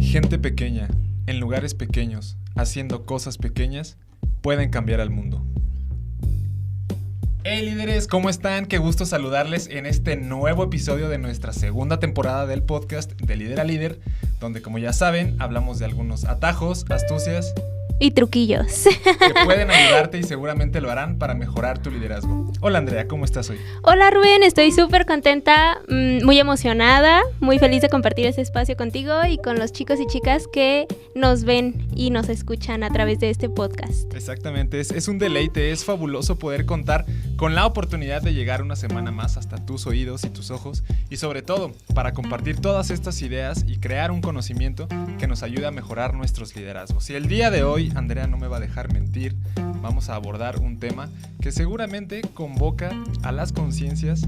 Gente pequeña, en lugares pequeños, haciendo cosas pequeñas, pueden cambiar al mundo. Hey líderes, ¿cómo están? Qué gusto saludarles en este nuevo episodio de nuestra segunda temporada del podcast de Líder a Líder, donde, como ya saben, hablamos de algunos atajos, astucias y truquillos que pueden ayudarte y seguramente lo harán para mejorar tu liderazgo. Hola Andrea, ¿cómo estás hoy? Hola Rubén, estoy súper contenta, muy emocionada, muy feliz de compartir este espacio contigo y con los chicos y chicas que nos ven y nos escuchan a través de este podcast. Exactamente, es un deleite, es fabuloso poder contar con la oportunidad de llegar una semana más hasta tus oídos y tus ojos y sobre todo para compartir todas estas ideas y crear un conocimiento que nos ayude a mejorar nuestros liderazgos. Y el día de hoy, Andrea no me va a dejar mentir, vamos a abordar un tema que seguramente convoca a las conciencias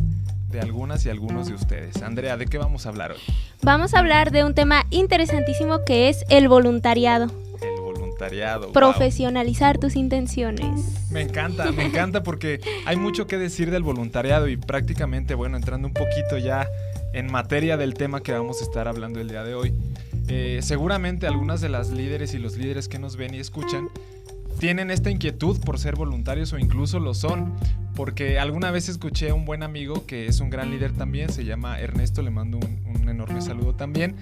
de algunas y algunos de ustedes. Andrea, ¿de qué vamos a hablar hoy? Vamos a hablar de un tema interesantísimo que es el voluntariado. El voluntariado. Profesionalizar tus intenciones. Me encanta porque hay mucho que decir del voluntariado y prácticamente, bueno, entrando un poquito ya en materia del tema que vamos a estar hablando el día de hoy. Seguramente algunas de las líderes y los líderes que nos ven y escuchan tienen esta inquietud por ser voluntarios o incluso lo son, porque alguna vez escuché a un buen amigo que es un gran líder también, se llama Ernesto, le mando un enorme saludo también.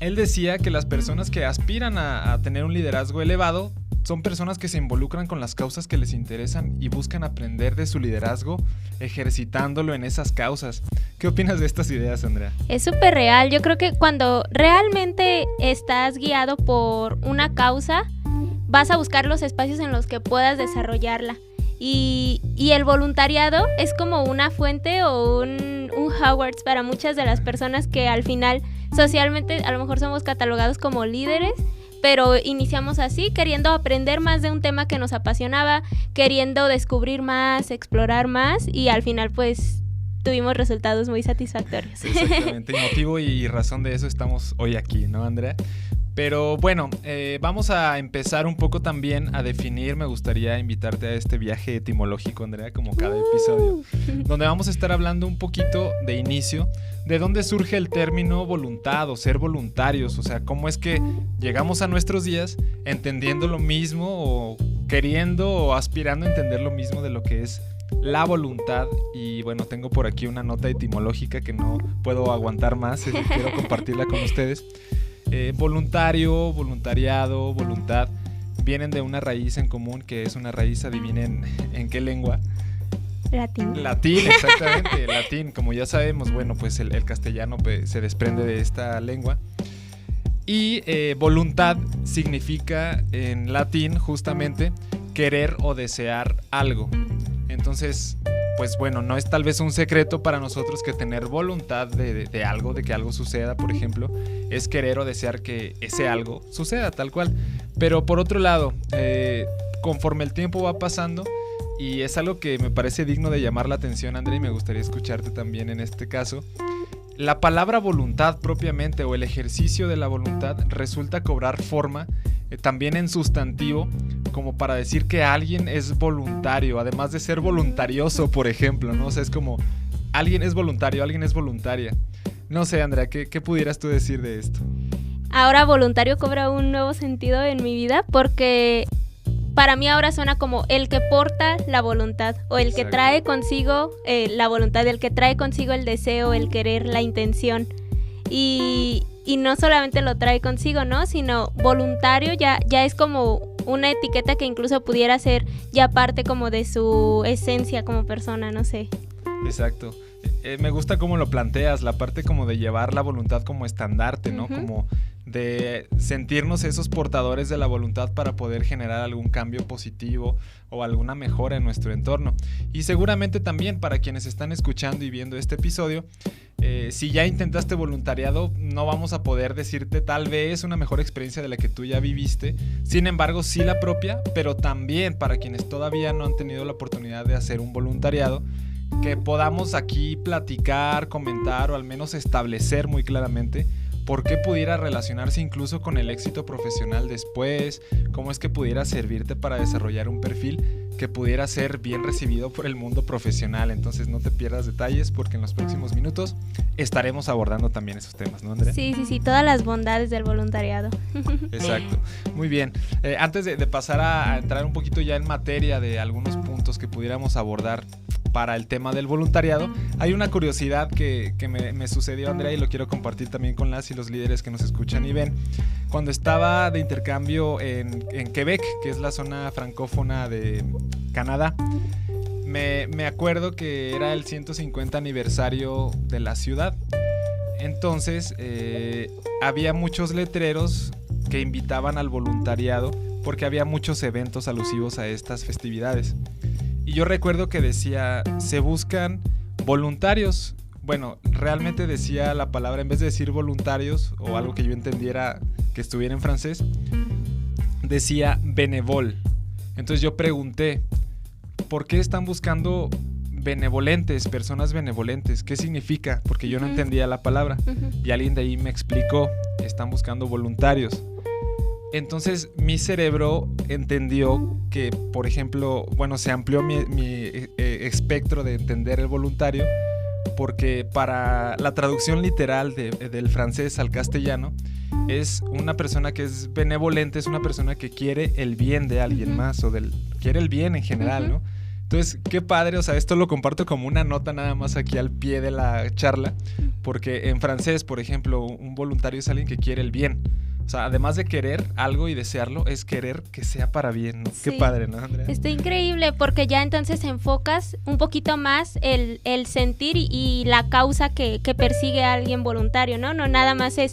Él decía que las personas que aspiran a tener un liderazgo elevado son personas que se involucran con las causas que les interesan y buscan aprender de su liderazgo ejercitándolo en esas causas. ¿Qué opinas de estas ideas, Andrea? Es súper real. Yo creo que cuando realmente estás guiado por una causa, vas a buscar los espacios en los que puedas desarrollarla. Y el voluntariado es como una fuente o un Hogwarts para muchas de las personas que al final socialmente a lo mejor somos catalogados como líderes, pero iniciamos así, queriendo aprender más de un tema que nos apasionaba, queriendo descubrir más, explorar más y al final pues tuvimos resultados muy satisfactorios. Exactamente, y motivo y razón de eso estamos hoy aquí, ¿no, Andrea? Pero bueno, vamos a empezar un poco también a definir, me gustaría invitarte a este viaje etimológico, Andrea, como cada episodio, donde vamos a estar hablando un poquito de inicio, de dónde surge el término voluntad o ser voluntarios, o sea, cómo es que llegamos a nuestros días entendiendo lo mismo o queriendo o aspirando a entender lo mismo de lo que es la voluntad. Y bueno, tengo por aquí una nota etimológica que no puedo aguantar más, quiero compartirla con ustedes. Voluntario, voluntariado, voluntad vienen de una raíz en común que es una raíz, adivinen en qué lengua. Latín, exactamente, latín. Como ya sabemos, bueno, pues el castellano se desprende de esta lengua. Y voluntad significa en latín justamente querer o desear algo. Entonces, pues bueno, no es tal vez un secreto para nosotros que tener voluntad de algo, de que algo suceda, por ejemplo, es querer o desear que ese algo suceda tal cual. Pero por otro lado, conforme el tiempo va pasando, y es algo que me parece digno de llamar la atención, Andrea, y me gustaría escucharte también en este caso, la palabra voluntad propiamente o el ejercicio de la voluntad resulta cobrar forma también en sustantivo, como para decir que alguien es voluntario, además de ser voluntarioso, por ejemplo, ¿no? O sea, es como alguien es voluntario, alguien es voluntaria. No sé, Andrea, ¿qué pudieras tú decir de esto? Ahora voluntario cobra un nuevo sentido en mi vida porque para mí ahora suena como el que porta la voluntad o el que trae consigo la voluntad, el que trae consigo el deseo, el querer, la intención. Y no solamente lo trae consigo, ¿no? Sino voluntario ya es como una etiqueta que incluso pudiera ser ya parte como de su esencia como persona, no sé. Exacto. Me gusta cómo lo planteas, la parte como de llevar la voluntad como estandarte, ¿no? Como de sentirnos esos portadores de la voluntad para poder generar algún cambio positivo o alguna mejora en nuestro entorno. Y seguramente también para quienes están escuchando y viendo este episodio, si ya intentaste voluntariado, no vamos a poder decirte tal vez una mejor experiencia de la que tú ya viviste. Sin embargo, sí la propia, pero también para quienes todavía no han tenido la oportunidad de hacer un voluntariado, que podamos aquí platicar, comentar o al menos establecer muy claramente por qué pudiera relacionarse incluso con el éxito profesional después, cómo es que pudiera servirte para desarrollar un perfil que pudiera ser bien recibido por el mundo profesional. Entonces no te pierdas detalles porque en los próximos minutos estaremos abordando también esos temas, ¿no, Andrea? Sí, todas las bondades del voluntariado. Exacto, muy bien. Antes de pasar a entrar un poquito ya en materia de algunos puntos que pudiéramos abordar para el tema del voluntariado, hay una curiosidad que me sucedió, Andrea, y lo quiero compartir también con las y los líderes que nos escuchan y ven. Cuando estaba de intercambio en Quebec, que es la zona francófona de Canadá, me acuerdo que era el 150 aniversario de la ciudad. Entonces había muchos letreros que invitaban al voluntariado porque había muchos eventos alusivos a estas festividades. Y yo recuerdo que decía, se buscan voluntarios. Bueno, realmente decía la palabra, en vez de decir voluntarios o algo que yo entendiera que estuviera en francés, decía bénévole. Entonces yo pregunté, ¿por qué están buscando benevolentes, personas benevolentes? ¿Qué significa? Porque yo no entendía la palabra. Y alguien de ahí me explicó, están buscando voluntarios. Entonces mi cerebro entendió que, por ejemplo, bueno, se amplió mi espectro de entender el voluntario, porque para la traducción literal del francés al castellano, es una persona que es benevolente, es una persona que quiere el bien de alguien más, o quiere el bien en general, ¿no? Entonces, qué padre, o sea, esto lo comparto como una nota nada más aquí al pie de la charla, porque en francés, por ejemplo, un voluntario es alguien que quiere el bien. O sea, además de querer algo y desearlo, es querer que sea para bien, ¿no? Sí. Qué padre, ¿no, Andrea? Está increíble porque ya entonces enfocas un poquito más el sentir y la causa que persigue a alguien voluntario, ¿no? No nada más es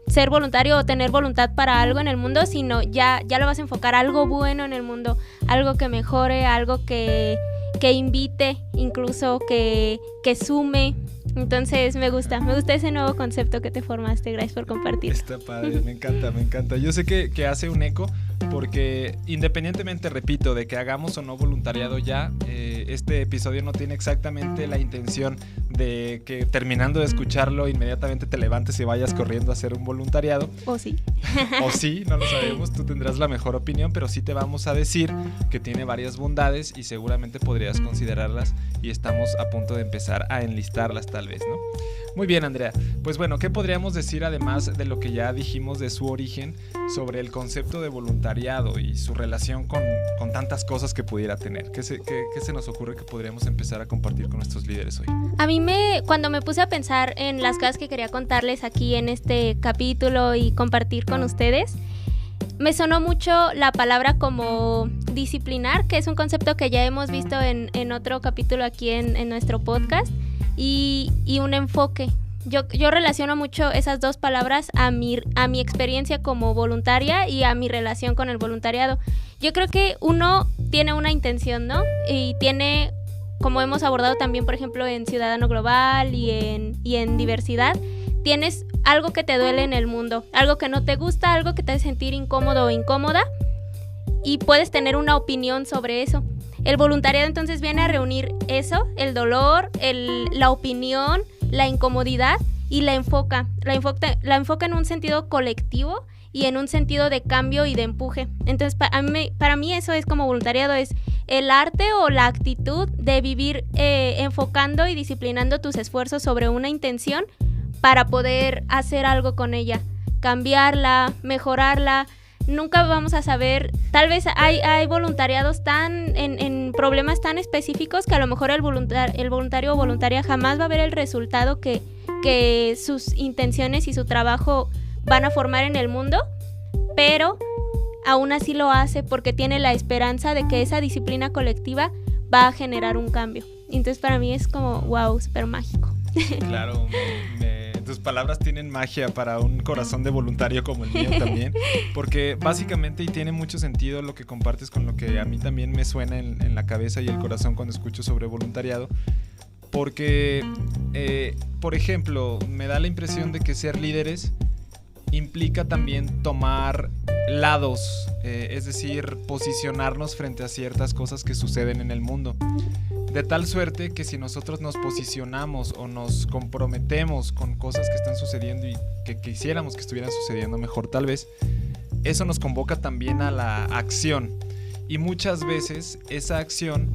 ser voluntario o tener voluntad para algo en el mundo, sino ya lo vas a enfocar a algo bueno en el mundo, algo que mejore, algo que invite, incluso que sume. Entonces me gusta ese nuevo concepto que te formaste. Gracias por compartir. Está padre, me encanta. Yo sé que hace un eco porque independientemente, repito, de que hagamos o no voluntariado ya, este episodio no tiene exactamente la intención de que terminando de escucharlo inmediatamente te levantes y vayas corriendo a hacer un voluntariado. O sí. O sí, no lo sabemos, tú tendrás la mejor opinión, pero sí te vamos a decir que tiene varias bondades y seguramente podrías considerarlas y estamos a punto de empezar a enlistarlas tal vez, ¿no? Muy bien, Andrea. Pues bueno, ¿qué podríamos decir además de lo que ya dijimos de su origen sobre el concepto de voluntariado y su relación con tantas cosas que pudiera tener? ¿Qué se nos ocurre que podríamos empezar a compartir con nuestros líderes hoy? A mí cuando me puse a pensar en las cosas que quería contarles aquí en este capítulo y compartir con ustedes, me sonó mucho la palabra como disciplinar, que es un concepto que ya hemos visto en otro capítulo aquí en nuestro podcast, y un enfoque. Yo relaciono mucho esas dos palabras a mi experiencia como voluntaria y a mi relación con el voluntariado. Yo creo que uno tiene una intención, ¿no? Y tiene, como hemos abordado también, por ejemplo, en Ciudadano Global y en diversidad, tienes algo que te duele en el mundo, algo que no te gusta, algo que te hace sentir incómodo o incómoda, y puedes tener una opinión sobre eso. El voluntariado entonces viene a reunir eso, el dolor, la opinión, la incomodidad, y la enfoca en un sentido colectivo y en un sentido de cambio y de empuje. Entonces para mí eso es como voluntariado, es el arte o la actitud de vivir enfocando y disciplinando tus esfuerzos sobre una intención para poder hacer algo con ella, cambiarla, mejorarla. Nunca vamos a saber, tal vez hay voluntariados en problemas tan específicos que a lo mejor el voluntario o voluntaria jamás va a ver el resultado que sus intenciones y su trabajo van a formar en el mundo, pero aún así lo hace porque tiene la esperanza de que esa disciplina colectiva va a generar un cambio. Entonces para mí es como wow, súper mágico. Claro, tus palabras tienen magia para un corazón de voluntario como el mío también, porque básicamente, y tiene mucho sentido lo que compartes con lo que a mí también me suena en la cabeza y el corazón cuando escucho sobre voluntariado, porque, por ejemplo, me da la impresión de que ser líderes implica también tomar lados, es decir, posicionarnos frente a ciertas cosas que suceden en el mundo. De tal suerte que si nosotros nos posicionamos o nos comprometemos con cosas que están sucediendo y que quisiéramos que estuvieran sucediendo mejor tal vez, eso nos convoca también a la acción. Y muchas veces esa acción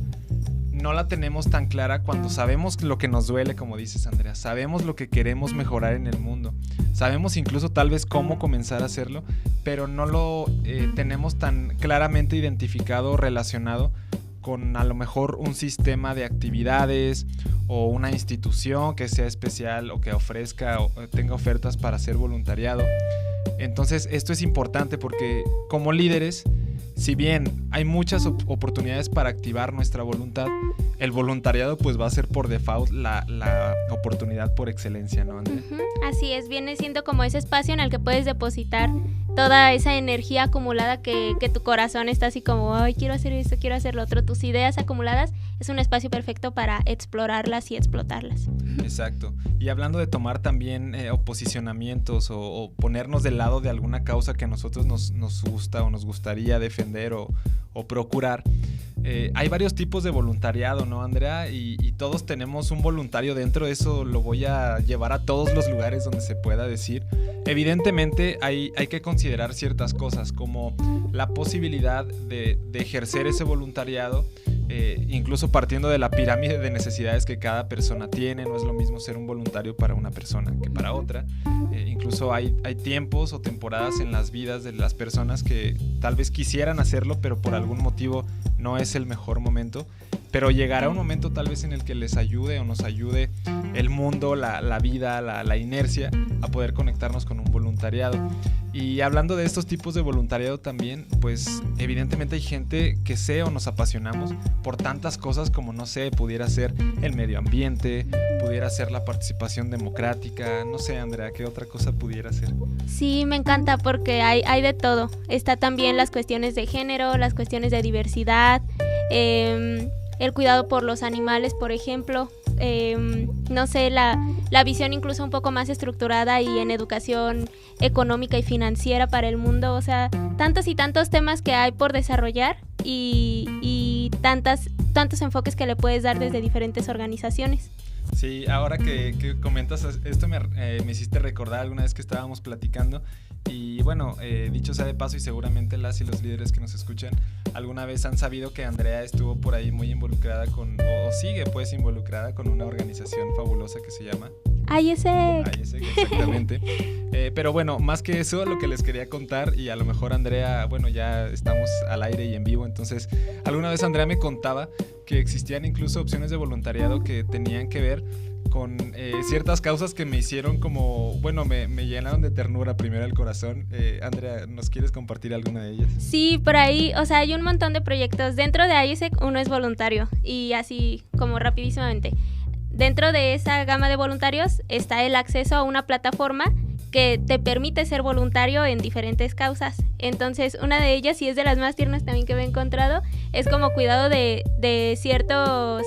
no la tenemos tan clara cuando sabemos lo que nos duele, como dices, Andrea. Sabemos lo que queremos mejorar en el mundo. Sabemos incluso tal vez cómo comenzar a hacerlo, pero no lo tenemos tan claramente identificado o relacionado con a lo mejor un sistema de actividades o una institución que sea especial o que ofrezca o tenga ofertas para hacer voluntariado. Entonces esto es importante porque como líderes, si bien hay muchas oportunidades para activar nuestra voluntad, el voluntariado pues va a ser por default la oportunidad por excelencia, ¿no, Andrea? Así es, viene siendo como ese espacio en el que puedes depositar toda esa energía acumulada que tu corazón está así como, ay, quiero hacer esto, quiero hacer lo otro. Tus ideas acumuladas es un espacio perfecto para explorarlas y explotarlas. Exacto. Y hablando de tomar también posicionamientos o ponernos del lado de alguna causa que a nosotros nos gusta o nos gustaría defender o procurar, hay varios tipos de voluntariado, ¿no, Andrea? Y todos tenemos un voluntario dentro. Eso lo voy a llevar a todos los lugares donde se pueda decir. Evidentemente hay que considerar ciertas cosas como la posibilidad de ejercer ese voluntariado, incluso partiendo de la pirámide de necesidades que cada persona tiene. No es lo mismo ser un voluntario para una persona que para otra. Incluso hay tiempos o temporadas en las vidas de las personas que tal vez quisieran hacerlo, pero por algún motivo no es el mejor momento. Pero llegará un momento tal vez en el que les ayude o nos ayude el mundo, la vida, la inercia a poder conectarnos con un voluntariado. Y hablando de estos tipos de voluntariado también, pues evidentemente hay gente que sé o nos apasionamos por tantas cosas como, no sé, pudiera ser el medio ambiente, pudiera ser la participación democrática, no sé, Andrea, ¿qué otra cosa pudiera ser? Sí, me encanta porque hay de todo. Está también las cuestiones de género, las cuestiones de diversidad, el cuidado por los animales, por ejemplo, no sé, la visión incluso un poco más estructurada y en educación económica y financiera para el mundo. O sea, tantos y tantos temas que hay por desarrollar y tantos enfoques que le puedes dar desde diferentes organizaciones. Sí, ahora que comentas esto me hiciste recordar alguna vez que estábamos platicando y bueno, dicho sea de paso y seguramente las y los líderes que nos escuchan alguna vez han sabido que Andrea estuvo por ahí muy involucrada o sigue pues involucrada con una organización fabulosa que se llama ISEC. ISEC, exactamente. Pero bueno, más que eso, lo que les quería contar, y a lo mejor Andrea, bueno, ya estamos al aire y en vivo, entonces alguna vez Andrea me contaba que existían incluso opciones de voluntariado que tenían que ver con ciertas causas que me hicieron como, bueno, me llenaron de ternura primero el corazón. Andrea, ¿nos quieres compartir alguna de ellas? Sí, por ahí, o sea, hay un montón de proyectos. Dentro de ISEC uno es voluntario y así como rapidísimamente. Dentro de esa gama de voluntarios está el acceso a una plataforma que te permite ser voluntario en diferentes causas. Entonces, una de ellas, y es de las más tiernas también que me he encontrado, es como cuidado de ciertos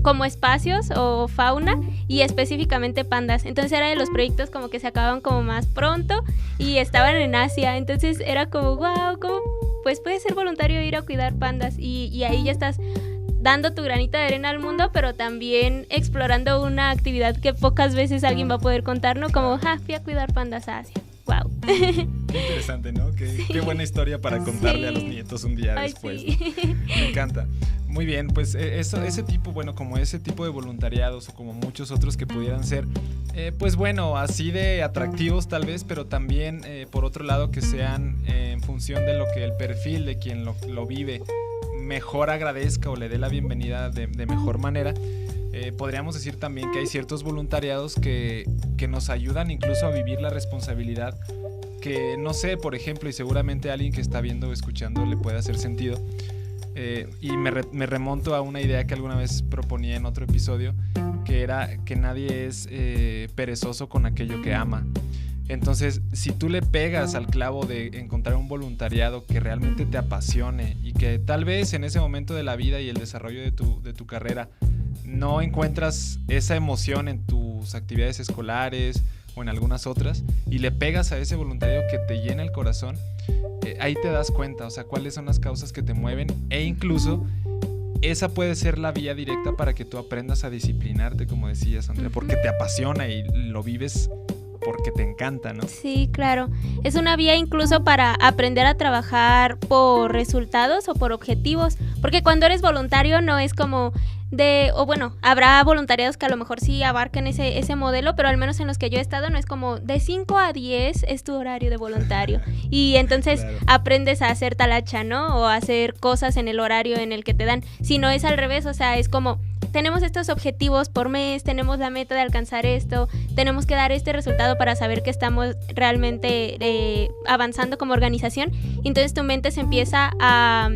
como espacios o fauna y específicamente pandas. Entonces era de los proyectos como que se acababan como más pronto y estaban en Asia. Entonces era como, wow, ¿cómo pues puedes ser voluntario e ir a cuidar pandas? Y ahí ya estás dando tu granito de arena al mundo, pero también explorando una actividad que pocas veces alguien va a poder contar, ¿no? Como, fui a cuidar pandas a Asia. Wow. Qué interesante, ¿no? Qué buena historia para contarle a los nietos un día después. Sí. Me encanta. Muy bien, pues ese tipo, bueno, como ese tipo de voluntariados o como muchos otros que pudieran ser, pues bueno, así de atractivos tal vez, pero también por otro lado que sean en función de lo que el perfil de quien lo vive mejor agradezca o le dé la bienvenida de mejor manera. Podríamos decir también que hay ciertos voluntariados que nos ayudan incluso a vivir la responsabilidad que, no sé, por ejemplo, y seguramente a alguien que está viendo o escuchando le puede hacer sentido, y me remonto a una idea que alguna vez proponía en otro episodio, que era que nadie es perezoso con aquello que ama. Entonces, si tú le pegas al clavo de encontrar un voluntariado que realmente te apasione y que tal vez en ese momento de la vida y el desarrollo de tu carrera no encuentras esa emoción en tus actividades escolares o en algunas otras, y le pegas a ese voluntariado que te llena el corazón, ahí te das cuenta, o sea, cuáles son las causas que te mueven, e incluso esa puede ser la vía directa para que tú aprendas a disciplinarte, como decías, Andrea, porque te apasiona y lo vives porque te encanta, ¿no? Sí, claro. Es una vía incluso para aprender a trabajar por resultados o por objetivos, porque cuando eres voluntario no es como habrá voluntariados que a lo mejor sí abarcan ese modelo, pero al menos en los que yo he estado no es como de 5 a 10 es tu horario de voluntario y entonces claro, aprendes a hacer talacha, ¿no? O a hacer cosas en el horario en el que te dan, sino es al revés, o sea, es como tenemos estos objetivos por mes, tenemos la meta de alcanzar esto, tenemos que dar este resultado para saber que estamos realmente avanzando como organización, y entonces tu mente se empieza a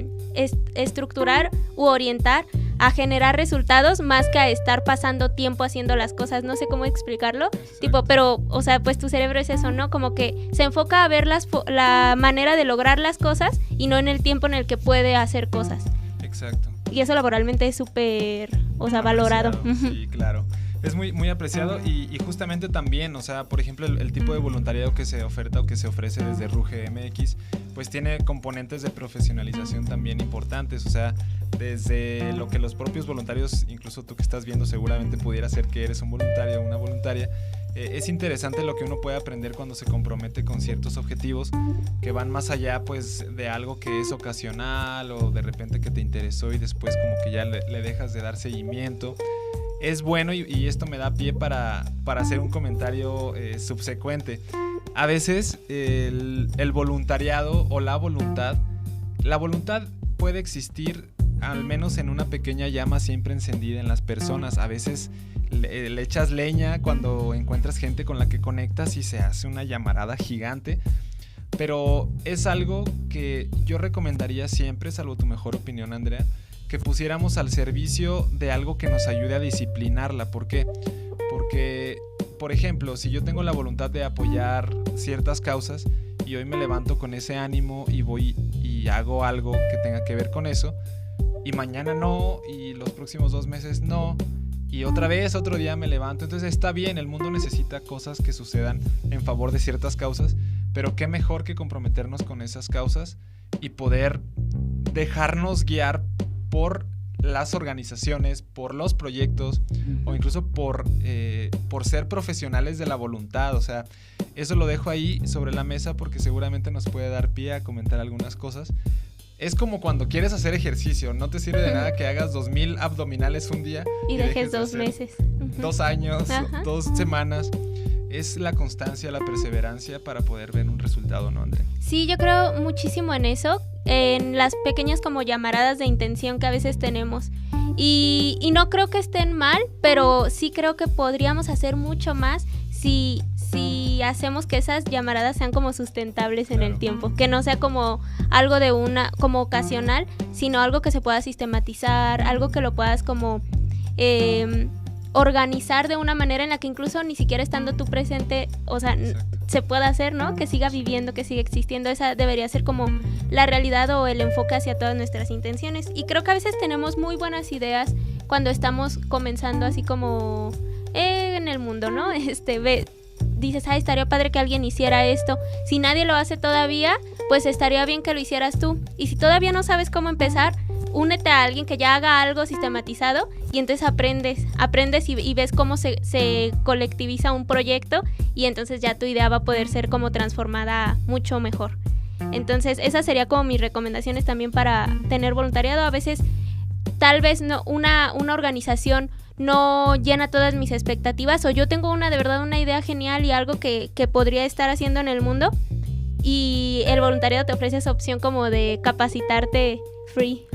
estructurar u orientar a generar resultados más que a estar pasando tiempo haciendo las cosas, no sé cómo explicarlo, tipo, pero, o sea, pues tu cerebro es eso, ¿no? Como que se enfoca a ver la manera de lograr las cosas y no en el tiempo en el que puede hacer cosas. Exacto. Y eso laboralmente es súper, o sea, valorado. Sí, claro. Es muy, muy apreciado y justamente también, o sea, por ejemplo, el tipo de voluntariado que se oferta o que se ofrece desde Ruge MX, pues tiene componentes de profesionalización también importantes, o sea, desde lo que los propios voluntarios, incluso tú que estás viendo seguramente pudiera ser que eres un voluntario o una voluntaria, es interesante lo que uno puede aprender cuando se compromete con ciertos objetivos que van más allá pues de algo que es ocasional o de repente que te interesó y después como que ya le dejas de dar seguimiento. Es bueno y esto me da pie para hacer un comentario subsecuente. A veces el voluntariado o la voluntad puede existir al menos en una pequeña llama siempre encendida en las personas. A veces le echas leña cuando encuentras gente con la que conectas y se hace una llamarada gigante, pero es algo que yo recomendaría siempre, salvo tu mejor opinión, Andrea, que pusiéramos al servicio de algo que nos ayude a disciplinarla. ¿Por qué? Porque, por ejemplo, si yo tengo la voluntad de apoyar ciertas causas y hoy me levanto con ese ánimo y voy y hago algo que tenga que ver con eso, y mañana no, y los próximos 2 meses no, y otra vez otro día me levanto, entonces está bien, el mundo necesita cosas que sucedan en favor de ciertas causas, pero qué mejor que comprometernos con esas causas y poder dejarnos guiar por las organizaciones, por los proyectos o incluso por ser profesionales de la voluntad. O sea, eso lo dejo ahí sobre la mesa porque seguramente nos puede dar pie a comentar algunas cosas. Es como cuando quieres hacer ejercicio, no te sirve de nada que hagas 2000 abdominales un día y dejes 2 meses, 2 años, 2 semanas. Es la constancia, la perseverancia para poder ver un resultado, ¿no, Andrea? Sí, yo creo muchísimo en eso, en las pequeñas como llamaradas de intención que a veces tenemos. Y no creo que estén mal, pero sí creo que podríamos hacer mucho más si hacemos que esas llamaradas sean como sustentables en el tiempo, que no sea como algo como ocasional, sino algo que se pueda sistematizar, algo que lo puedas como organizar de una manera en la que incluso ni siquiera estando tú presente, o sea, se pueda hacer, ¿no? Que siga viviendo, que siga existiendo. Esa debería ser como la realidad o el enfoque hacia todas nuestras intenciones. Y creo que a veces tenemos muy buenas ideas cuando estamos comenzando así como en el mundo, ¿no? Dices, estaría padre que alguien hiciera esto. Si nadie lo hace todavía, pues estaría bien que lo hicieras tú. Y si todavía no sabes cómo empezar, únete a alguien que ya haga algo sistematizado y entonces aprendes y ves cómo se colectiviza un proyecto y entonces ya tu idea va a poder ser como transformada mucho mejor. Entonces esas serían como mis recomendaciones también para tener voluntariado. A veces tal vez no, una organización no llena todas mis expectativas, o yo tengo de verdad una idea genial y algo que podría estar haciendo en el mundo, y el voluntariado te ofrece esa opción como de capacitarte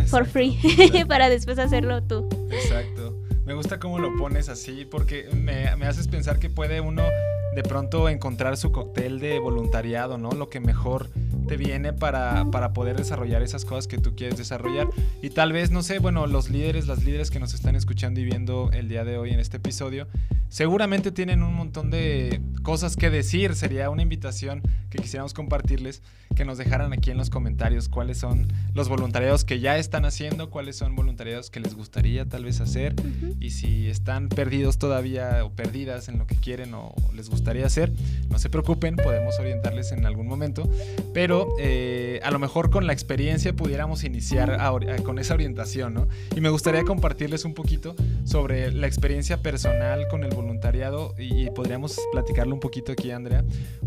for free para después hacerlo tú. Exacto. Me gusta cómo lo pones así porque me haces pensar que puede uno de pronto encontrar su cóctel de voluntariado, ¿no? Lo que mejor te viene para poder desarrollar esas cosas que tú quieres desarrollar. Y tal vez, no sé, bueno, las líderes que nos están escuchando y viendo el día de hoy en este episodio, seguramente tienen un montón de cosas que decir. Sería una invitación que quisiéramos compartirles, que nos dejaran aquí en los comentarios cuáles son los voluntariados que ya están haciendo, cuáles son voluntariados que les gustaría tal vez hacer, y si están perdidos todavía o perdidas en lo que quieren o les gustaría hacer, no se preocupen, podemos orientarles en algún momento. Pero pero a lo mejor con la experiencia pudiéramos iniciar con esa orientación, ¿no? Y me gustaría compartirles un poquito sobre la experiencia personal con el voluntariado y podríamos platicarlo un poquito aquí, Andrea,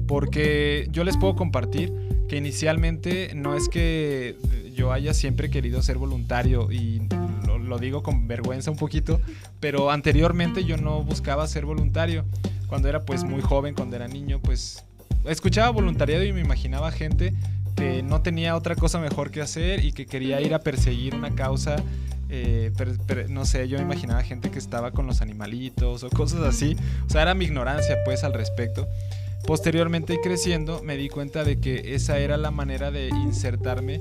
porque yo les puedo compartir que inicialmente no es que yo haya siempre querido ser voluntario y lo digo con vergüenza un poquito, pero anteriormente yo no buscaba ser voluntario. Cuando era pues muy joven, cuando era niño, pues escuchaba voluntariado y me imaginaba gente que no tenía otra cosa mejor que hacer y que quería ir a perseguir una causa. No sé, yo me imaginaba gente que estaba con los animalitos o cosas así. O sea, era mi ignorancia pues al respecto. Posteriormente y creciendo me di cuenta de que esa era la manera de insertarme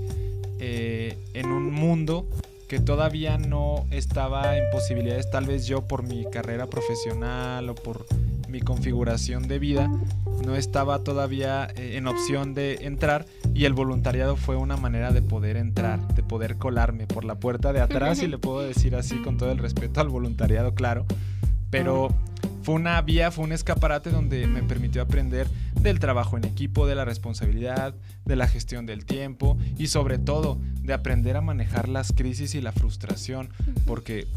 en un mundo que todavía no estaba en posibilidades, tal vez yo por mi carrera profesional o por mi configuración de vida, no estaba todavía en opción de entrar, y el voluntariado fue una manera de poder entrar, de poder colarme por la puerta de atrás, y le puedo decir así con todo el respeto al voluntariado, claro, pero fue una vía, fue un escaparate donde me permitió aprender del trabajo en equipo, de la responsabilidad, de la gestión del tiempo y sobre todo de aprender a manejar las crisis y la frustración, porque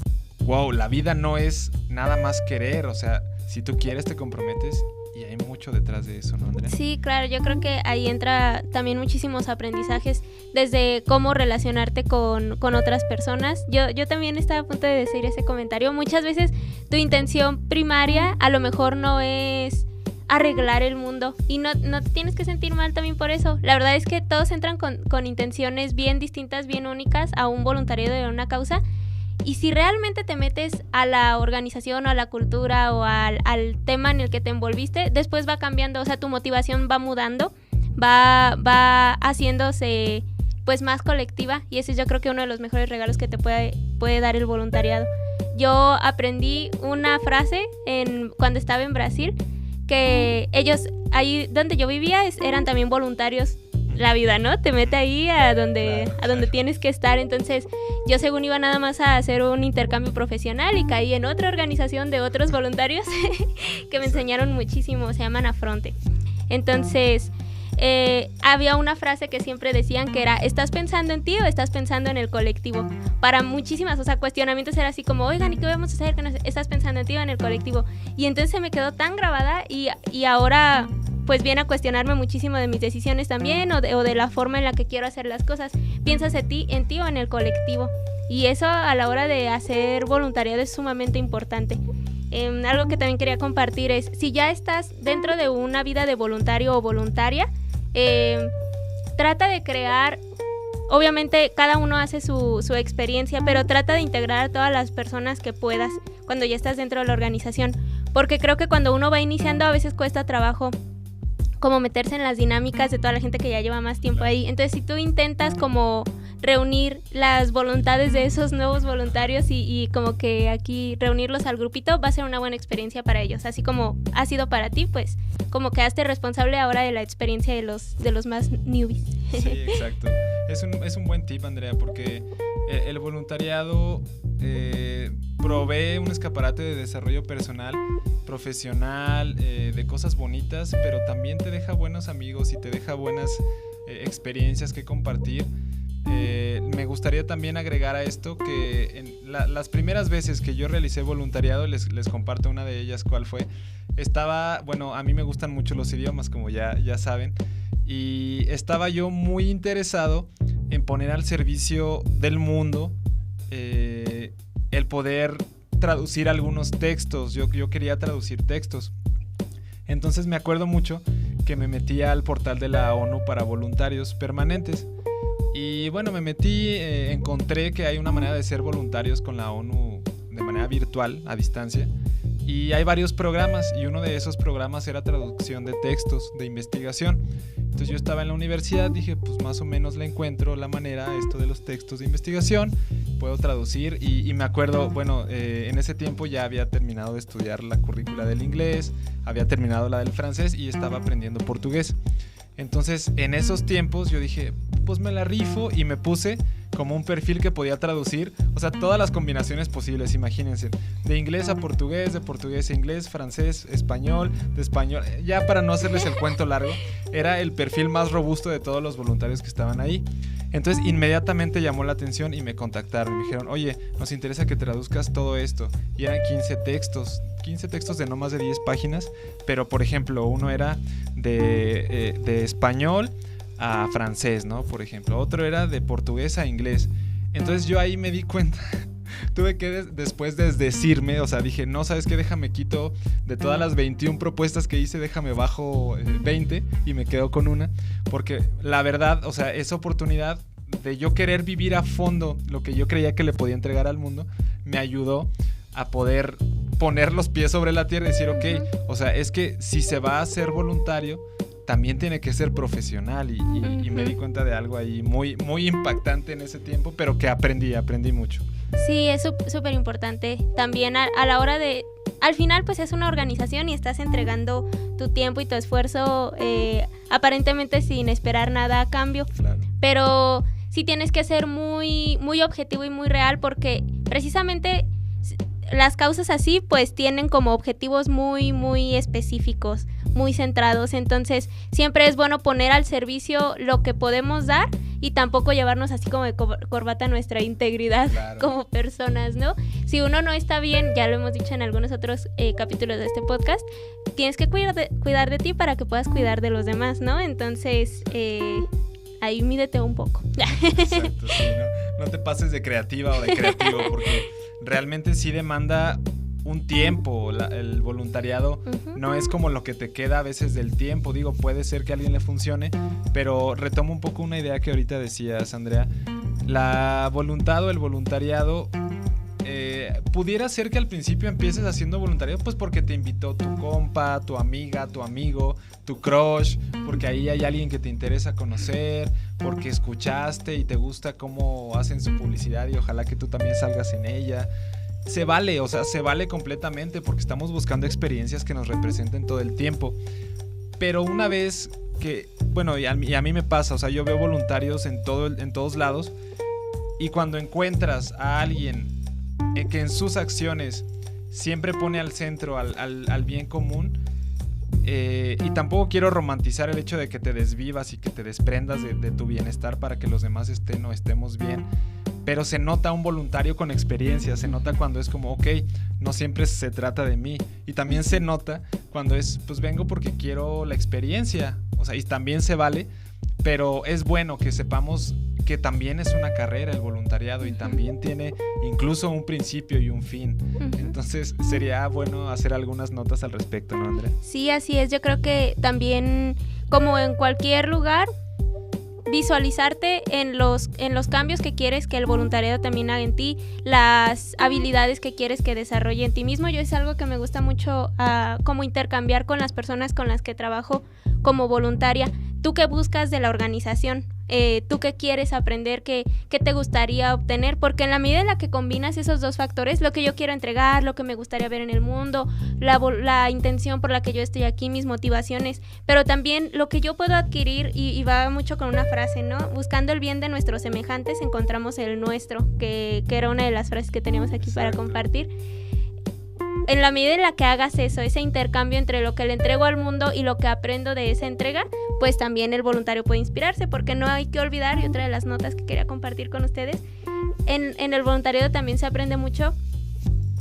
wow, la vida no es nada más querer, o sea, si tú quieres te comprometes y hay mucho detrás de eso, ¿no, Andrea? Sí, claro, yo creo que ahí entra también muchísimos aprendizajes desde cómo relacionarte con otras personas. Yo también estaba a punto de decir ese comentario. Muchas veces tu intención primaria a lo mejor no es arreglar el mundo y no te tienes que sentir mal también por eso. La verdad es que todos entran con intenciones bien distintas, bien únicas a un voluntariado de una causa. Y si realmente te metes a la organización o a la cultura o al tema en el que te envolviste, después va cambiando, o sea, tu motivación va mudando, va haciéndose pues más colectiva, y ese es yo creo que uno de los mejores regalos que te puede dar el voluntariado. Yo aprendí una frase cuando estaba en Brasil, que ellos, ahí donde yo vivía, eran también voluntarios. La vida, ¿no? Te mete ahí a donde tienes que estar. Entonces yo según iba nada más a hacer un intercambio profesional y caí en otra organización de otros voluntarios que me enseñaron muchísimo, se llaman Afronte. Entonces había una frase que siempre decían que era: ¿estás pensando en ti o estás pensando en el colectivo? Para muchísimas, o sea, cuestionamientos era así como: oigan, ¿y qué vamos a hacer? ¿Estás pensando en ti o en el colectivo? Y entonces se me quedó tan grabada y ahora pues viene a cuestionarme muchísimo de mis decisiones también o de la forma en la que quiero hacer las cosas. ¿Piensas en ti o en el colectivo? Y eso a la hora de hacer voluntariado es sumamente importante. Algo que también quería compartir es, si ya estás dentro de una vida de voluntario o voluntaria, trata de crear, obviamente cada uno hace su experiencia, pero trata de integrar a todas las personas que puedas cuando ya estás dentro de la organización, porque creo que cuando uno va iniciando a veces cuesta trabajo como meterse en las dinámicas de toda la gente que ya lleva más tiempo ahí. Entonces, si tú intentas como reunir las voluntades de esos nuevos voluntarios y como que aquí reunirlos al grupito, va a ser una buena experiencia para ellos. Así como ha sido para ti, pues como quedaste responsable ahora de la experiencia de los más newbies. Sí, exacto. Es un buen tip, Andrea, porque el voluntariado provee un escaparate de desarrollo personal, profesional, de cosas bonitas, pero también te deja buenos amigos y te deja buenas experiencias que compartir. Me gustaría también agregar a esto que las primeras veces que yo realicé voluntariado, les comparto una de ellas. ¿Cuál fue? Bueno, a mí me gustan mucho los idiomas, como ya saben, y estaba yo muy interesado en poner al servicio del mundo el poder traducir algunos textos. Yo quería traducir textos. Entonces me acuerdo mucho que me metí al portal de la ONU para voluntarios permanentes. Y bueno, me metí, encontré que hay una manera de ser voluntarios con la ONU de manera virtual, a distancia. Y hay varios programas, y uno de esos programas era traducción de textos de investigación. Entonces yo estaba en la universidad, dije, pues más o menos le encuentro la manera a esto de los textos de investigación, puedo traducir. Y me acuerdo, bueno, en ese tiempo ya había terminado de estudiar la currícula del inglés, había terminado la del francés y estaba aprendiendo portugués. Entonces en esos tiempos yo dije, pues me la rifo, y me puse como un perfil que podía traducir, o sea, todas las combinaciones posibles, imagínense, de inglés a portugués, de portugués a inglés, francés, español, de español, ya para no hacerles el cuento largo, era el perfil más robusto de todos los voluntarios que estaban ahí. Entonces inmediatamente llamó la atención y me contactaron, me dijeron, oye, nos interesa que traduzcas todo esto, y eran 15 textos de no más de 10 páginas, pero por ejemplo, uno era de español a francés, ¿no? Por ejemplo, otro era de portugués a inglés. Entonces yo ahí me di cuenta, tuve que después desdecirme, o sea, dije, no, ¿sabes qué? Déjame quito de todas las 21 propuestas que hice, déjame bajo 20 y me quedo con una, porque la verdad, o sea, esa oportunidad de yo querer vivir a fondo lo que yo creía que le podía entregar al mundo, me ayudó a poder poner los pies sobre la tierra y decir, ok, o sea, es que si se va a ser voluntario, también tiene que ser profesional y me di cuenta de algo ahí muy, muy impactante en ese tiempo, pero que aprendí mucho. Sí, es súper importante. También a la hora de... Al final pues es una organización y estás entregando tu tiempo y tu esfuerzo aparentemente sin esperar nada a cambio. Claro. Pero sí tienes que ser muy, muy objetivo y muy real porque precisamente las causas así pues tienen como objetivos muy, muy específicos, muy centrados. Entonces siempre es bueno poner al servicio lo que podemos dar y tampoco llevarnos así como de corbata nuestra integridad, claro, como personas, ¿no? Si uno no está bien, ya lo hemos dicho en algunos otros capítulos de este podcast, tienes que cuidar de ti para que puedas cuidar de los demás, ¿no? Entonces ahí mídete un poco. Exacto, sí, no te pases de creativa o de creativo porque realmente sí demanda un tiempo. El voluntariado no es como lo que te queda a veces del tiempo. Digo, puede ser que a alguien le funcione, pero retomo un poco una idea que ahorita decías, Andrea. La voluntad o el voluntariado pudiera ser que al principio empieces haciendo voluntariado pues porque te invitó tu compa, tu amiga, tu amigo, tu crush, porque ahí hay alguien que te interesa conocer, porque escuchaste y te gusta cómo hacen su publicidad y ojalá que tú también salgas en ella. Se vale, o sea, se vale completamente porque estamos buscando experiencias que nos representen todo el tiempo. Pero una vez que, bueno, y a mí me pasa, o sea, yo veo voluntarios en todos lados y cuando encuentras a alguien que en sus acciones siempre pone al centro al bien común, y tampoco quiero romantizar el hecho de que te desvivas y que te desprendas de tu bienestar para que los demás estén o estemos bien, pero se nota un voluntario con experiencia, se nota cuando es como, ok, no siempre se trata de mí, y también se nota cuando es, pues vengo porque quiero la experiencia, o sea, y también se vale, pero es bueno que sepamos que también es una carrera el voluntariado y también tiene incluso un principio y un fin. Entonces sería bueno hacer algunas notas al respecto, ¿no, Andrea? Sí, así es. Yo creo que también, como en cualquier lugar, visualizarte en los cambios que quieres que el voluntariado también haga en ti, las habilidades que quieres que desarrolle en ti mismo. Yo es algo que me gusta mucho como intercambiar con las personas con las que trabajo como voluntaria. ¿Tú qué buscas de la organización? ¿Tú qué quieres aprender? ¿Qué te gustaría obtener? Porque en la medida en la que combinas esos dos factores, lo que yo quiero entregar, lo que me gustaría ver en el mundo, la intención por la que yo estoy aquí, mis motivaciones, pero también lo que yo puedo adquirir, y va mucho con una frase, ¿no? Buscando el bien de nuestros semejantes, encontramos el nuestro, que era una de las frases que teníamos aquí para compartir. En la medida en la que hagas eso, ese intercambio entre lo que le entrego al mundo y lo que aprendo de esa entrega, pues también el voluntario puede inspirarse, porque no hay que olvidar, y otra de las notas que quería compartir con ustedes, en el voluntariado también se aprende mucho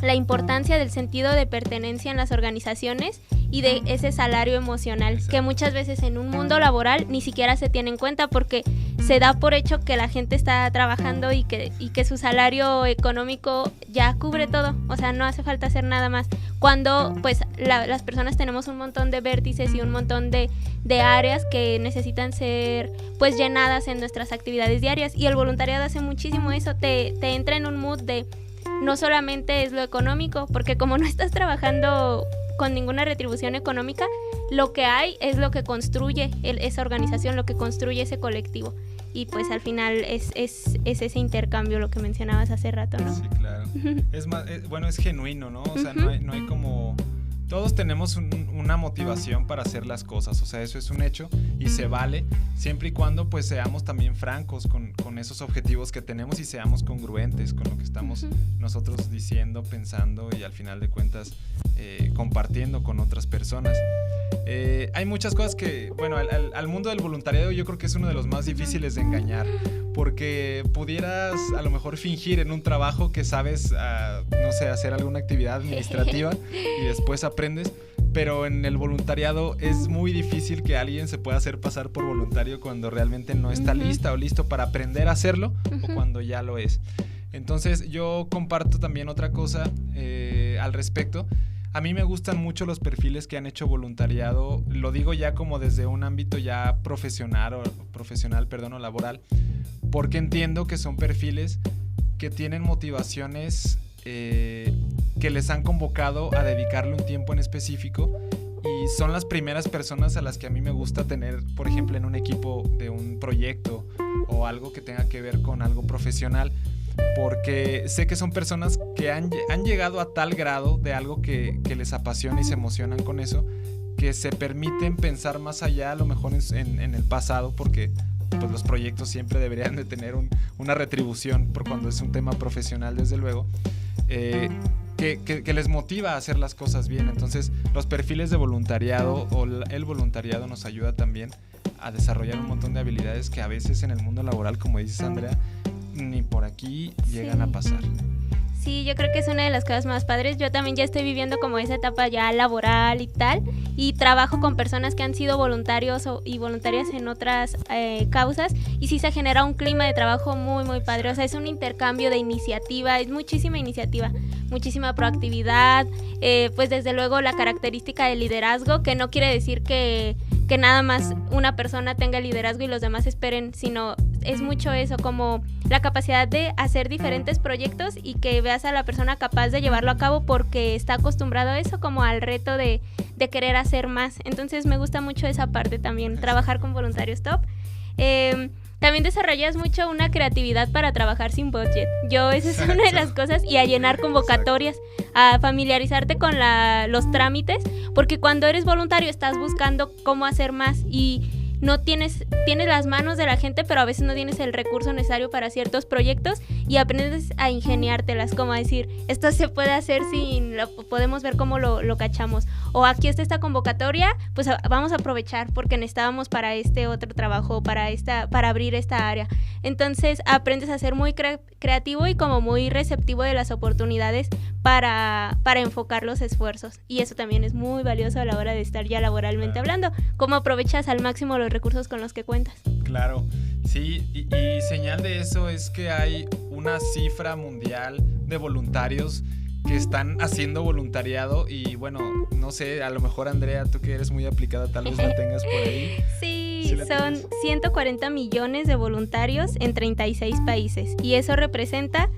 la importancia del sentido de pertenencia en las organizaciones y de ese salario emocional, que muchas veces en un mundo laboral ni siquiera se tiene en cuenta porque se da por hecho que la gente está trabajando y que su salario económico ya cubre todo, o sea, no hace falta hacer nada más, cuando pues las personas tenemos un montón de vértices y un montón de áreas que necesitan ser pues llenadas en nuestras actividades diarias, y el voluntariado hace muchísimo eso, te entra en un mood de no solamente es lo económico, porque como no estás trabajando con ninguna retribución económica, lo que hay es lo que construye esa organización, lo que construye ese colectivo. Y pues al final es ese intercambio lo que mencionabas hace rato, ¿no? Sí, claro. Es más, bueno, es genuino, ¿no? O sea, no hay como todos tenemos una motivación para hacer las cosas, o sea, eso es un hecho y se vale, siempre y cuando pues seamos también francos con esos objetivos que tenemos y seamos congruentes con lo que estamos nosotros diciendo, pensando y al final de cuentas compartiendo con otras personas. Hay muchas cosas que, bueno, al mundo del voluntariado yo creo que es uno de los más difíciles de engañar, porque pudieras a lo mejor fingir en un trabajo que sabes, no sé, hacer alguna actividad administrativa y después aprendes, pero en el voluntariado es muy difícil que alguien se pueda hacer pasar por voluntario cuando realmente no está lista o listo para aprender a hacerlo o cuando ya lo es. Entonces yo comparto también otra cosa al respecto. A mí me gustan mucho los perfiles que han hecho voluntariado, lo digo ya como desde un ámbito ya profesional o laboral, porque entiendo que son perfiles que tienen motivaciones que les han convocado a dedicarle un tiempo en específico y son las primeras personas a las que a mí me gusta tener, por ejemplo, en un equipo de un proyecto o algo que tenga que ver con algo profesional, porque sé que son personas que han llegado a tal grado de algo que les apasiona y se emocionan con eso, que se permiten pensar más allá, a lo mejor en el pasado, porque pues, los proyectos siempre deberían de tener una retribución por cuando es un tema profesional, desde luego, que les motiva a hacer las cosas bien. Entonces los perfiles de voluntariado o el voluntariado nos ayuda también a desarrollar un montón de habilidades que a veces en el mundo laboral, como dices, Andrea, ni por aquí llegan a pasar. Sí, yo creo que es una de las cosas más padres. Yo también ya estoy viviendo como esa etapa ya laboral y tal, y trabajo con personas que han sido voluntarios y voluntarias en otras causas, y sí se genera un clima de trabajo muy, muy padre. O sea, es un intercambio de iniciativa, es muchísima iniciativa, muchísima proactividad, pues desde luego la característica del liderazgo, que no quiere decir que nada más una persona tenga liderazgo y los demás esperen, sino es mucho eso, como la capacidad de hacer diferentes proyectos y que veas a la persona capaz de llevarlo a cabo porque está acostumbrado a eso, como al reto de querer hacer más. Entonces me gusta mucho esa parte también, trabajar con voluntarios top. También desarrollas mucho una creatividad para trabajar sin budget. Esa es una de las cosas, y a llenar convocatorias, a familiarizarte con los trámites, porque cuando eres voluntario estás buscando cómo hacer más y no tienes las manos de la gente, pero a veces no tienes el recurso necesario para ciertos proyectos y aprendes a ingeniártelas, como a decir, esto se puede hacer podemos ver cómo lo cachamos, o aquí está esta convocatoria, pues vamos a aprovechar porque necesitábamos para este otro trabajo, para abrir esta área. Entonces aprendes a ser muy creativo y como muy receptivo de las oportunidades para enfocar los esfuerzos, y eso también es muy valioso a la hora de estar ya laboralmente hablando, cómo aprovechas al máximo los recursos con los que cuentas. Claro, sí, y señal de eso es que hay una cifra mundial de voluntarios que están haciendo voluntariado, y bueno, no sé, a lo mejor Andrea, tú que eres muy aplicada, tal vez la tengas por ahí. Sí, son 140 millones de voluntarios en 36 países, y eso representa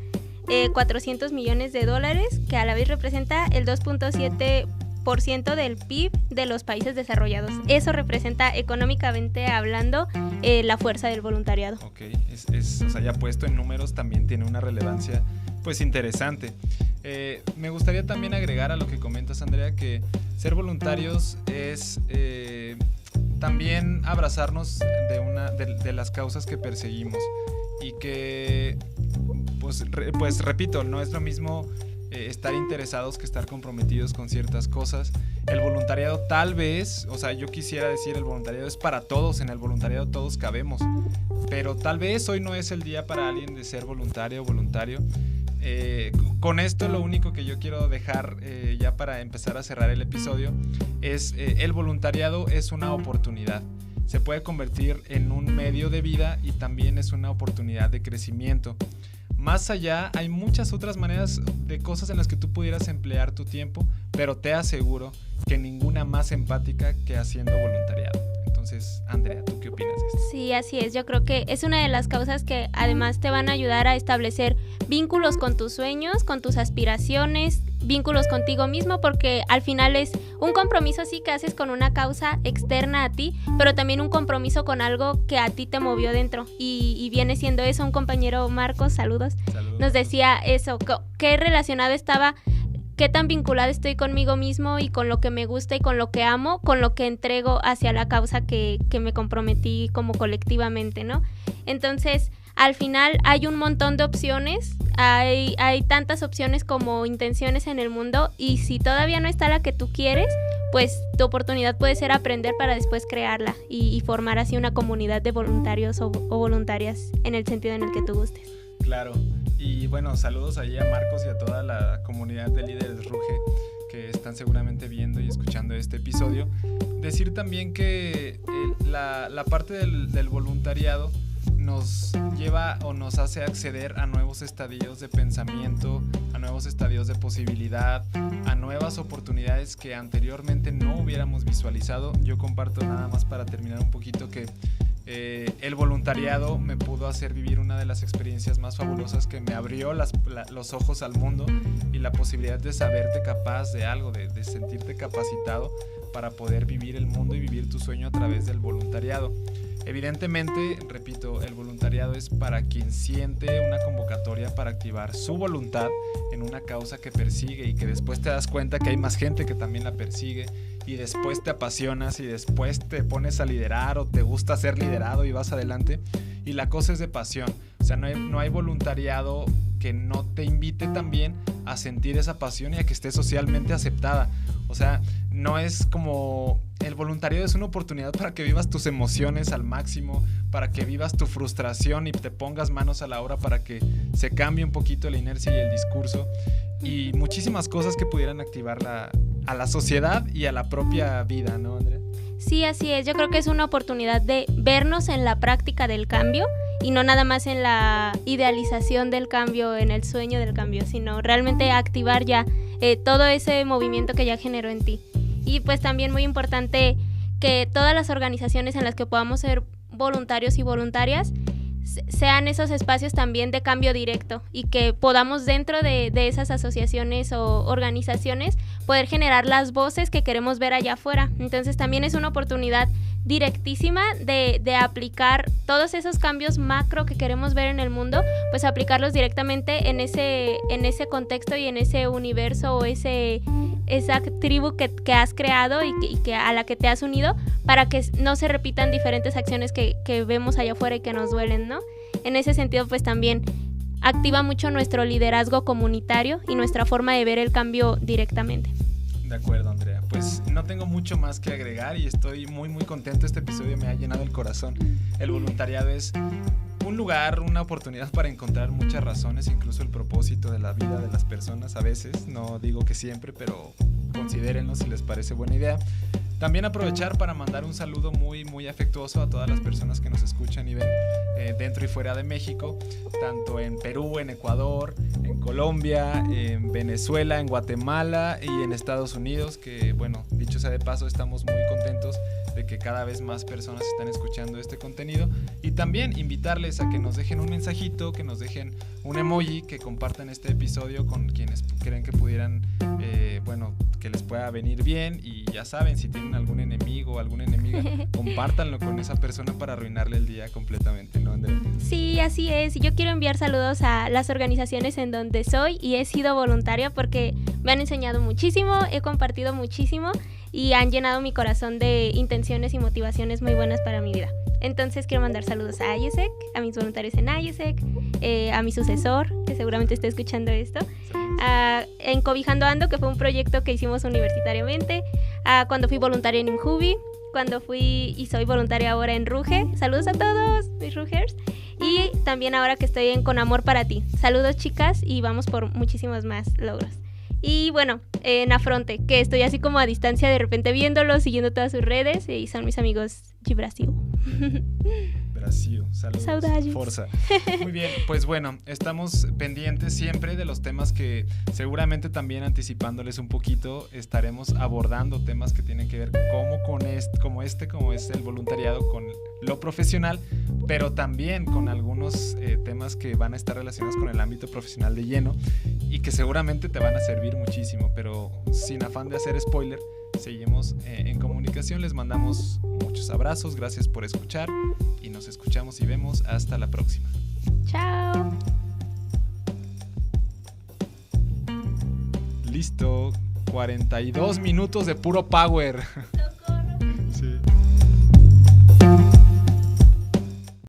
400 millones de dólares, que a la vez representa el 2.7% del PIB de los países desarrollados. Eso representa económicamente hablando la fuerza del voluntariado. Ok, o sea, ya puesto en números también tiene una relevancia pues interesante. Me gustaría también agregar a lo que comentas, Andrea, que ser voluntarios es también abrazarnos de las causas que perseguimos, y que pues repito, no es lo mismo estar interesados que estar comprometidos con ciertas cosas. El voluntariado tal vez, o sea, yo quisiera decir, el voluntariado es para todos, en el voluntariado todos cabemos, pero tal vez hoy no es el día para alguien de ser voluntario o voluntario. Con esto lo único que yo quiero dejar ya para empezar a cerrar el episodio es el voluntariado es una oportunidad. Se puede convertir en un medio de vida y también es una oportunidad de crecimiento. Más allá, hay muchas otras maneras de cosas en las que tú pudieras emplear tu tiempo, pero te aseguro que ninguna más empática que haciendo voluntariado. Entonces, Andrea, ¿tú qué opinas de esto? Sí, así es. Yo creo que es una de las causas que además te van a ayudar a establecer vínculos con tus sueños, con tus aspiraciones, vínculos contigo mismo, porque al final es un compromiso sí que haces con una causa externa a ti, pero también un compromiso con algo que a ti te movió dentro, y viene siendo eso. Un compañero, Marcos, saludos, nos decía eso, que relacionado estaba qué tan vinculada estoy conmigo mismo y con lo que me gusta y con lo que amo, con lo que entrego hacia la causa que me comprometí como colectivamente, ¿no? Entonces, al final hay un montón de opciones, hay tantas opciones como intenciones en el mundo, y si todavía no está la que tú quieres, pues tu oportunidad puede ser aprender para después crearla y formar así una comunidad de voluntarios o voluntarias en el sentido en el que tú gustes. Claro, y bueno, saludos ahí a Marcos y a toda la comunidad de líderes Ruge que están seguramente viendo y escuchando este episodio. Decir también que la parte del voluntariado nos lleva o nos hace acceder a nuevos estadios de pensamiento, a nuevos estadios de posibilidad, a nuevas oportunidades que anteriormente no hubiéramos visualizado. Yo comparto, nada más para terminar un poquito, que el voluntariado me pudo hacer vivir una de las experiencias más fabulosas, que me abrió los ojos al mundo y la posibilidad de saberte capaz de algo, de sentirte capacitado para poder vivir el mundo y vivir tu sueño a través del voluntariado. Evidentemente, repito, el voluntariado es para quien siente una convocatoria para activar su voluntad en una causa que persigue, y que después te das cuenta que hay más gente que también la persigue, y después te apasionas y después te pones a liderar o te gusta ser liderado y vas adelante, y la cosa es de pasión. O sea, no hay voluntariado que no te invite también a sentir esa pasión y a que esté socialmente aceptada. O sea, no es como... El voluntariado es una oportunidad para que vivas tus emociones al máximo, para que vivas tu frustración y te pongas manos a la obra para que se cambie un poquito la inercia y el discurso, y muchísimas cosas que pudieran activar a la sociedad y a la propia vida, ¿no, Andrea? Sí, así es. Yo creo que es una oportunidad de vernos en la práctica del cambio y no nada más en la idealización del cambio, en el sueño del cambio, sino realmente activar ya todo ese movimiento que ya generó en ti. Y pues también muy importante que todas las organizaciones en las que podamos ser voluntarios y voluntarias sean esos espacios también de cambio directo, y que podamos dentro de esas asociaciones o organizaciones poder generar las voces que queremos ver allá afuera. Entonces también es una oportunidad directísima de aplicar todos esos cambios macro que queremos ver en el mundo, pues aplicarlos directamente en ese contexto y en ese universo o esa tribu que has creado y que a la que te has unido, para que no se repitan diferentes acciones que vemos allá afuera y que nos duelen, ¿no? En ese sentido, pues también activa mucho nuestro liderazgo comunitario y nuestra forma de ver el cambio directamente. De acuerdo, Andrea. Pues no tengo mucho más que agregar y estoy muy muy contento. Este episodio me ha llenado el corazón. El voluntariado es un lugar, una oportunidad para encontrar muchas razones, incluso el propósito de la vida de las personas a veces. No digo que siempre, pero considérenlo si les parece buena idea. También aprovechar para mandar un saludo muy muy afectuoso a todas las personas que nos escuchan y ven dentro y fuera de México, tanto en Perú, en Ecuador, en Colombia, en Venezuela, en Guatemala y en Estados Unidos, que bueno, dicho sea de paso, estamos muy contentos de que cada vez más personas están escuchando este contenido, y también invitarles a que nos dejen un mensajito, que nos dejen un emoji, que compartan este episodio con quienes creen que pudieran, que les pueda venir bien, y ya saben, si tienen algún enemigo o alguna enemiga, compártanlo con esa persona para arruinarle el día completamente, ¿no, Andrea? Sí, así es. Yo quiero enviar saludos a las organizaciones en donde soy y he sido voluntaria, porque me han enseñado muchísimo, he compartido muchísimo y han llenado mi corazón de intenciones y motivaciones muy buenas para mi vida. Entonces quiero mandar saludos a IESEC, a mis voluntarios en IESEC, a mi sucesor, que seguramente está escuchando esto, en Cobijando Ando, que fue un proyecto que hicimos universitariamente, cuando fui voluntaria en Injubi, cuando fui y soy voluntaria ahora en Ruge. Saludos a todos mis Rugers. Y también ahora que estoy en Con Amor para Ti. Saludos, chicas, y vamos por muchísimos más logros. Y bueno, en Afronte, que estoy así como a distancia de repente viéndolos, siguiendo todas sus redes, y son mis amigos de Brasil. Brasil, saludos. Saudades. Forza. Muy bien, pues bueno, estamos pendientes siempre de los temas que seguramente también anticipándoles un poquito, estaremos abordando temas que tienen que ver como es el voluntariado con lo profesional, pero también con algunos temas que van a estar relacionados con el ámbito profesional de lleno y que seguramente te van a servir muchísimo, pero sin afán de hacer spoiler, seguimos en comunicación. Les mandamos muchos abrazos, gracias por escuchar y nos escuchamos y vemos hasta la próxima. Chao. Listo. 42 minutos de puro power. Sí.